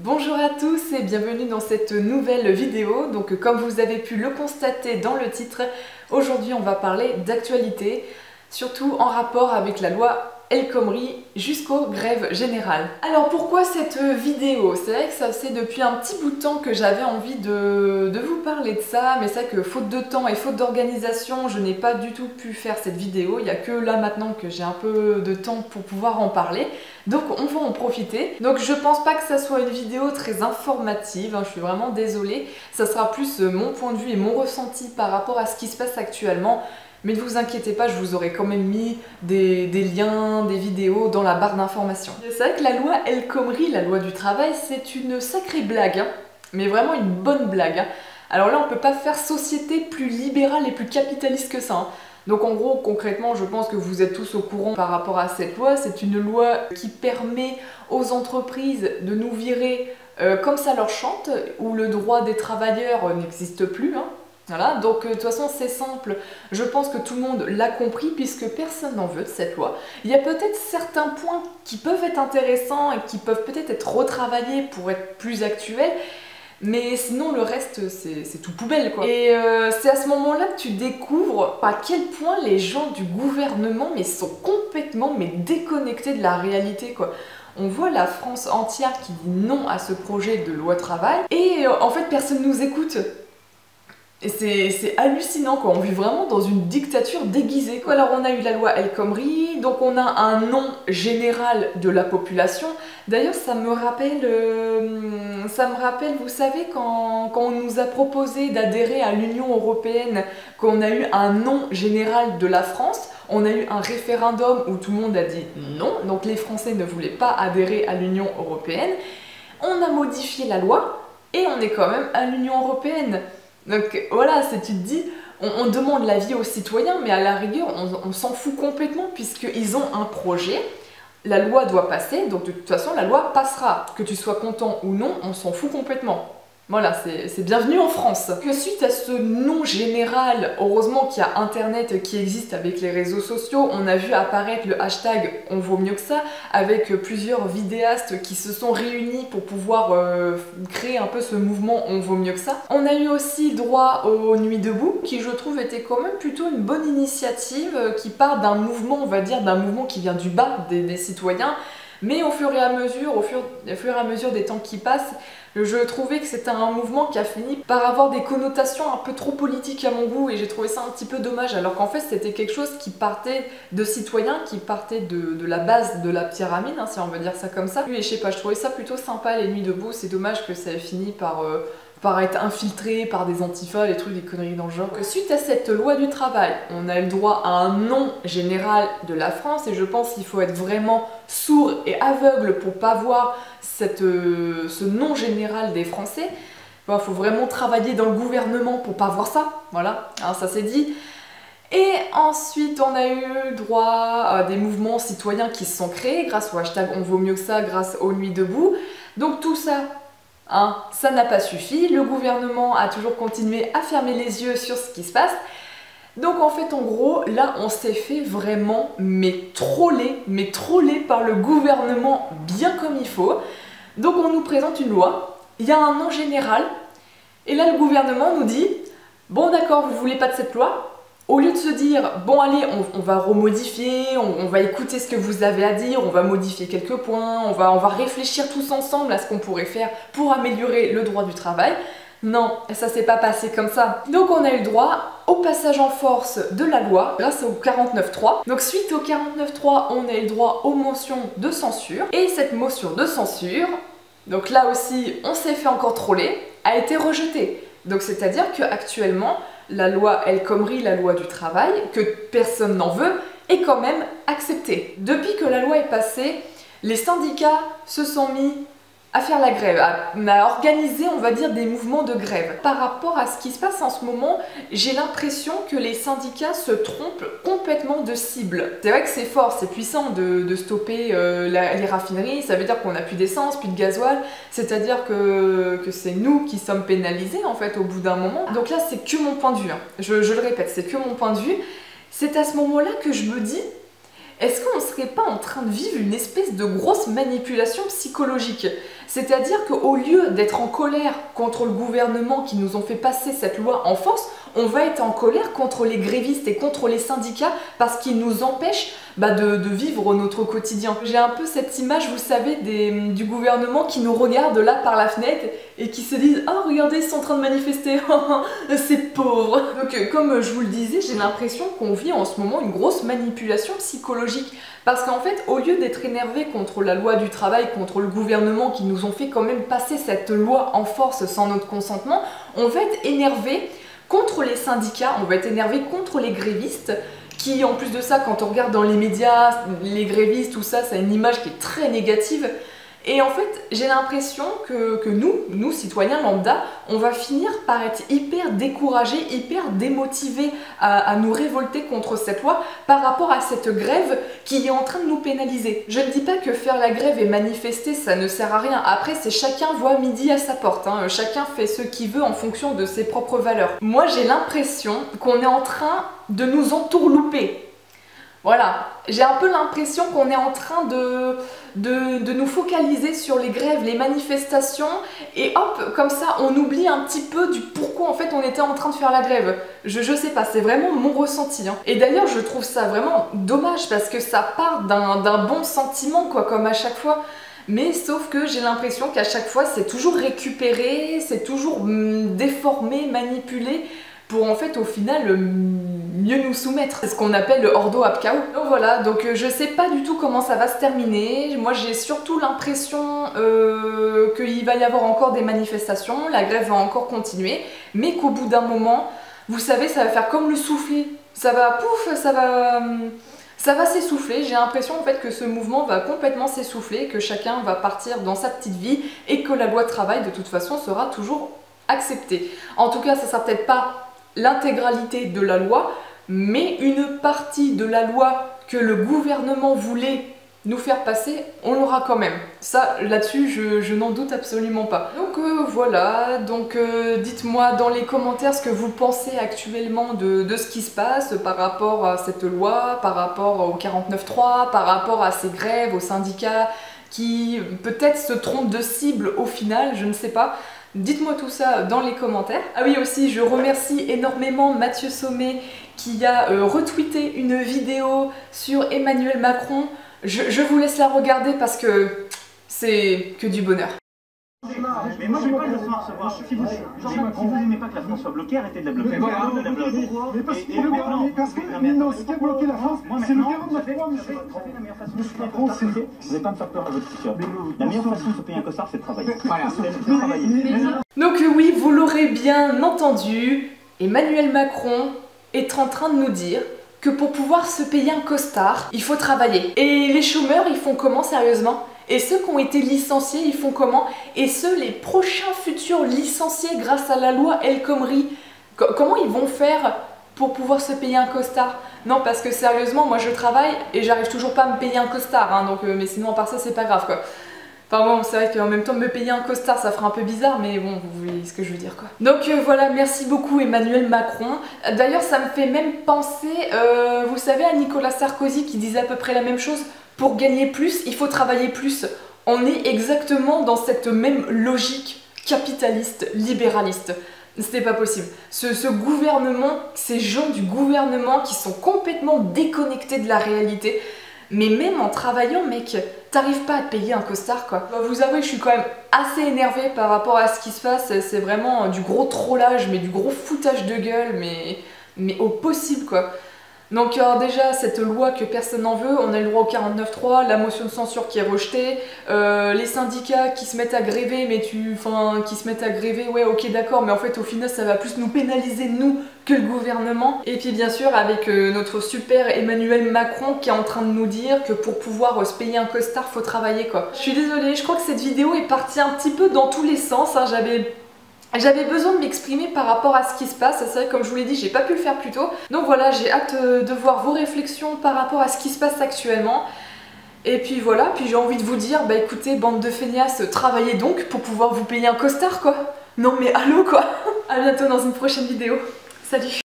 Bonjour à tous et bienvenue dans cette nouvelle vidéo. Donc comme vous avez pu le constater dans le titre, aujourd'hui on va parler d'actualité, surtout en rapport avec la loi El Khomri jusqu'aux grèves générales. Alors pourquoi cette vidéo? C'est vrai que ça fait depuis un petit bout de temps que j'avais envie de vous parler de ça, mais c'est vrai que faute de temps et faute d'organisation, je n'ai pas du tout pu faire cette vidéo. Il n'y a que là maintenant que j'ai un peu de temps pour pouvoir en parler. Donc on va en profiter. Donc je pense pas que ça soit une vidéo très informative, hein, je suis vraiment désolée. Ça sera plus mon point de vue et mon ressenti par rapport à ce qui se passe actuellement. Mais ne vous inquiétez pas, je vous aurai quand même mis des liens, des vidéos dans la barre d'informations. C'est vrai que la loi El Khomri, la loi du travail, c'est une sacrée blague, hein, mais vraiment une bonne blague. Hein. Alors là, on peut pas faire société plus libérale et plus capitaliste que ça. Hein. Donc en gros, concrètement, je pense que vous êtes tous au courant par rapport à cette loi. C'est une loi qui permet aux entreprises de nous virer comme ça leur chante, où le droit des travailleurs n'existe plus. Hein. Voilà, donc de toute façon c'est simple, je pense que tout le monde l'a compris puisque personne n'en veut de cette loi. Il y a peut-être certains points qui peuvent être intéressants et qui peuvent peut-être être retravaillés pour être plus actuels, mais sinon le reste c'est tout poubelle quoi. Et c'est à ce moment-là que tu découvres à quel point les gens du gouvernement sont complètement déconnectés de la réalité quoi. On voit la France entière qui dit non à ce projet de loi travail et en fait personne nous écoute. Et c'est hallucinant quoi, on vit vraiment dans une dictature déguisée. Alors on a eu la loi El Khomri, donc on a un nom général de la population. D'ailleurs ça me rappelle, vous savez, quand on nous a proposé d'adhérer à l'Union Européenne, qu'on a eu un nom général de la France, on a eu un référendum où tout le monde a dit non, donc les Français ne voulaient pas adhérer à l'Union Européenne. On a modifié la loi et on est quand même à l'Union Européenne. Donc voilà, tu te dis, on demande l'avis aux citoyens, mais à la rigueur, on s'en fout complètement puisqu'ils ont un projet, la loi doit passer, donc de toute façon, la loi passera. Que tu sois content ou non, on s'en fout complètement. Voilà, c'est bienvenue en France. Que suite à ce nom général, heureusement qu'il y a Internet qui existe avec les réseaux sociaux, on a vu apparaître le hashtag On vaut mieux que ça, avec plusieurs vidéastes qui se sont réunis pour pouvoir créer un peu ce mouvement On vaut mieux que ça. On a eu aussi droit aux Nuits debout, qui je trouve était quand même plutôt une bonne initiative, qui part d'un mouvement, on va dire, d'un mouvement qui vient du bas des citoyens, mais au fur et à mesure des temps qui passent, je trouvais que c'était un mouvement qui a fini par avoir des connotations un peu trop politiques à mon goût et j'ai trouvé ça un petit peu dommage, alors qu'en fait c'était quelque chose qui partait de citoyens, qui partait de la base de la pyramide, hein, si on veut dire ça comme ça. Et je sais pas, je trouvais ça plutôt sympa les Nuits debout, c'est dommage que ça ait fini par être infiltré par des antifas, des trucs, des conneries dans le genre. Suite à cette loi du travail, on a eu le droit à un nom général de la France et je pense qu'il faut être vraiment sourd et aveugle pour pas voir ce nom général des Français. Il faut vraiment travailler dans le gouvernement pour pas voir ça, voilà, alors ça c'est dit. Et ensuite, on a eu droit à des mouvements citoyens qui se sont créés grâce au hashtag On vaut mieux que ça, grâce aux Nuits debout. Donc tout ça, hein, ça n'a pas suffi, le gouvernement a toujours continué à fermer les yeux sur ce qui se passe. Donc en fait en gros, là on s'est fait vraiment troller par le gouvernement bien comme il faut. Donc on nous présente une loi, il y a un nom général, et là le gouvernement nous dit « Bon d'accord, vous voulez pas de cette loi ?» Au lieu de se dire « Bon allez, on va remodifier, on va écouter ce que vous avez à dire, on va modifier quelques points, on va réfléchir tous ensemble à ce qu'on pourrait faire pour améliorer le droit du travail », non, ça s'est pas passé comme ça. Donc on a eu le droit au passage en force de la loi grâce au 49.3. Donc suite au 49.3, on a eu le droit aux motions de censure. Et cette motion de censure, donc là aussi on s'est fait encore troller, a été rejetée. Donc c'est-à-dire qu'actuellement, la loi El Khomri, la loi du travail, que personne n'en veut, est quand même acceptée. Depuis que la loi est passée, les syndicats se sont mis à faire la grève, à organiser, on va dire, des mouvements de grève. Par rapport à ce qui se passe en ce moment, j'ai l'impression que les syndicats se trompent complètement de cible. C'est vrai que c'est fort, c'est puissant de stopper les raffineries, ça veut dire qu'on n'a plus d'essence, plus de gasoil, c'est-à-dire que c'est nous qui sommes pénalisés en fait au bout d'un moment. Donc là c'est que mon point de vue, hein. Je le répète, c'est que mon point de vue. C'est à ce moment-là que je me dis, est-ce qu'on ne serait pas en train de vivre une espèce de grosse manipulation psychologique? C'est-à-dire qu'au lieu d'être en colère contre le gouvernement qui nous ont fait passer cette loi en force, on va être en colère contre les grévistes et contre les syndicats parce qu'ils nous empêchent de vivre notre quotidien. J'ai un peu cette image, vous savez, du gouvernement qui nous regarde là par la fenêtre et qui se disent « Ah, regardez, ils sont en train de manifester, c'est pauvre !» Donc comme je vous le disais, j'ai l'impression qu'on vit en ce moment une grosse manipulation psychologique. Parce qu'en fait, au lieu d'être énervé contre la loi du travail, contre le gouvernement qui nous ont fait quand même passer cette loi en force sans notre consentement, on va être énervé contre les syndicats, on va être énervé contre les grévistes, qui en plus de ça, quand on regarde dans les médias, les grévistes, tout ça, ça a une image qui est très négative. Et en fait, j'ai l'impression que nous, citoyens lambda, on va finir par être hyper découragés, hyper démotivés à nous révolter contre cette loi par rapport à cette grève qui est en train de nous pénaliser. Je ne dis pas que faire la grève et manifester, ça ne sert à rien. Après, c'est chacun voit midi à sa porte, hein. Chacun fait ce qu'il veut en fonction de ses propres valeurs. Moi, j'ai l'impression qu'on est en train de nous entourlouper. Voilà, j'ai un peu l'impression qu'on est en train de nous focaliser sur les grèves, les manifestations, et hop, comme ça, on oublie un petit peu du pourquoi en fait on était en train de faire la grève. Je sais pas, c'est vraiment mon ressenti, hein. Et d'ailleurs, je trouve ça vraiment dommage parce que ça part d'un bon sentiment, quoi, comme à chaque fois. Mais sauf que j'ai l'impression qu'à chaque fois, c'est toujours récupéré, c'est toujours déformé, manipulé, pour en fait au final mieux nous soumettre. C'est ce qu'on appelle le ordo ab chaos. Donc voilà, donc je sais pas du tout comment ça va se terminer. Moi j'ai surtout l'impression qu'il va y avoir encore des manifestations, la grève va encore continuer, mais qu'au bout d'un moment, vous savez, ça va faire comme le soufflet. Ça va, pouf, ça va s'essouffler. J'ai l'impression en fait que ce mouvement va complètement s'essouffler, que chacun va partir dans sa petite vie et que la loi de travail de toute façon sera toujours acceptée. En tout cas, ça sera peut-être pas l'intégralité de la loi, mais une partie de la loi que le gouvernement voulait nous faire passer, on l'aura quand même. Ça, là-dessus, je n'en doute absolument pas. Donc voilà, donc dites-moi dans les commentaires ce que vous pensez actuellement de ce qui se passe par rapport à cette loi, par rapport au 49.3, par rapport à ces grèves, aux syndicats qui peut-être se trompent de cible au final, je ne sais pas. Dites-moi tout ça dans les commentaires. Ah oui, aussi, je remercie énormément Mathieu Sommet qui a retweeté une vidéo sur Emmanuel Macron. Je vous laisse la regarder parce que c'est que du bonheur. Mais moi j'ai pas le soir savoir si vous n'aimez pas que la France soit bloquée, arrêtez de la bloquer. Voilà. Mais parce que non, ce qui a bloqué la France, c'est le 49.3. Vous n'allez pas me faire peur à votre t-shirt. La meilleure façon de se payer un costard, c'est de travailler. Voilà. Donc oui, vous l'aurez bien entendu, Emmanuel Macron est en train de nous dire que pour pouvoir se payer un costard, il faut travailler. Et les chômeurs, ils font comment sérieusement ? Et ceux qui ont été licenciés, ils font comment? Et ceux, les prochains futurs licenciés grâce à la loi El Khomri, comment ils vont faire pour pouvoir se payer un costard? Non, parce que sérieusement, moi je travaille et j'arrive toujours pas à me payer un costard, hein, donc, mais sinon à part ça, c'est pas grave quoi. Enfin bon, c'est vrai qu'en même temps, me payer un costard, ça ferait un peu bizarre, mais bon, vous voyez ce que je veux dire quoi. Donc voilà, merci beaucoup Emmanuel Macron. D'ailleurs, ça me fait même penser, vous savez, à Nicolas Sarkozy qui disait à peu près la même chose. Pour gagner plus, il faut travailler plus. On est exactement dans cette même logique capitaliste, libéraliste. C'était pas possible. Ce gouvernement, ces gens du gouvernement qui sont complètement déconnectés de la réalité. Mais même en travaillant, mec, t'arrives pas à te payer un costard, quoi. Vous avouez que je suis quand même assez énervée par rapport à ce qui se passe. C'est vraiment du gros trollage, mais du gros foutage de gueule, mais au possible, quoi. Donc alors déjà, cette loi que personne n'en veut, on a le droit au 49.3, la motion de censure qui est rejetée, les syndicats qui se mettent à gréver, qui se mettent à gréver, ouais ok d'accord, mais en fait au final ça va plus nous pénaliser nous que le gouvernement. Et puis bien sûr avec notre super Emmanuel Macron qui est en train de nous dire que pour pouvoir se payer un costard, faut travailler quoi. Je suis désolée, je crois que cette vidéo est partie un petit peu dans tous les sens, hein. J'avais besoin de m'exprimer par rapport à ce qui se passe, c'est vrai que comme je vous l'ai dit, j'ai pas pu le faire plus tôt. Donc voilà, j'ai hâte de voir vos réflexions par rapport à ce qui se passe actuellement. Et puis voilà, puis j'ai envie de vous dire, bah écoutez, bande de feignasses, travaillez donc pour pouvoir vous payer un costard quoi. Non mais allô quoi. À bientôt dans une prochaine vidéo. Salut.